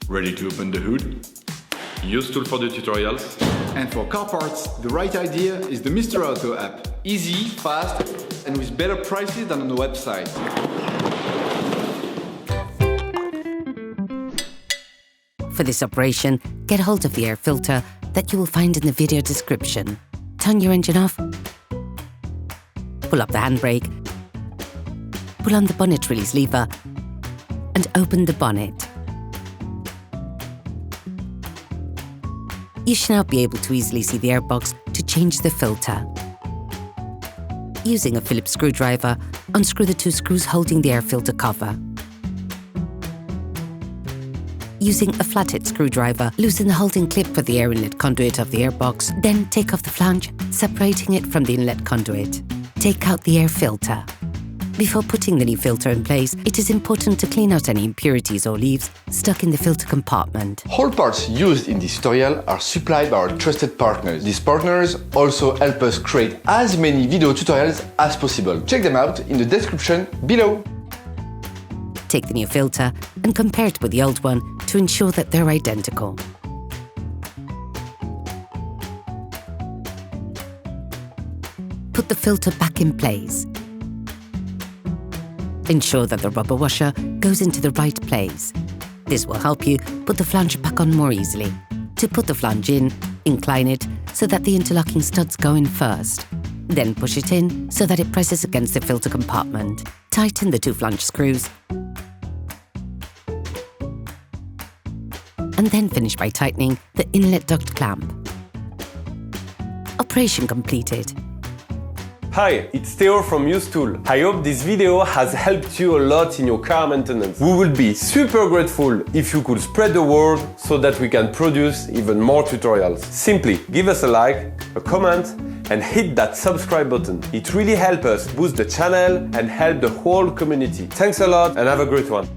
Ready to open the hood? UseTool for the tutorials. And for car parts, the right idea is the Mr. Auto app. Easy, fast, and with better prices than on the website. For this operation, get hold of the air filter that you will find in the video description. Turn your engine off. Pull up the handbrake. Pull on the bonnet release lever and open the bonnet. You should now be able to easily see the airbox to change the filter. Using a Phillips screwdriver, unscrew the two screws holding the air filter cover. Using a flathead screwdriver, loosen the holding clip for the air inlet conduit of the airbox, then take off the flange, separating it from the inlet conduit. Take out the air filter. Before putting the new filter in place, it is important to clean out any impurities or leaves stuck in the filter compartment. All parts used in this tutorial are supplied by our trusted partners. These partners also help us create as many video tutorials as possible. Check them out in the description below. Take the new filter and compare it with the old one to ensure that they're identical. Put the filter back in place. Ensure that the rubber washer goes into the right place. This will help you put the flange back on more easily. To put the flange in, incline it so that the interlocking studs go in first. Then push it in so that it presses against the filter compartment. Tighten the two flange screws. And then finish by tightening the inlet duct clamp. Operation completed. Hi, it's Theo from UseTool. I hope this video has helped you a lot in your car maintenance. We would be super grateful if you could spread the word so that we can produce even more tutorials. Simply give us a like, a comment, and hit that subscribe button. It really helps us boost the channel and help the whole community. Thanks a lot and have a great one.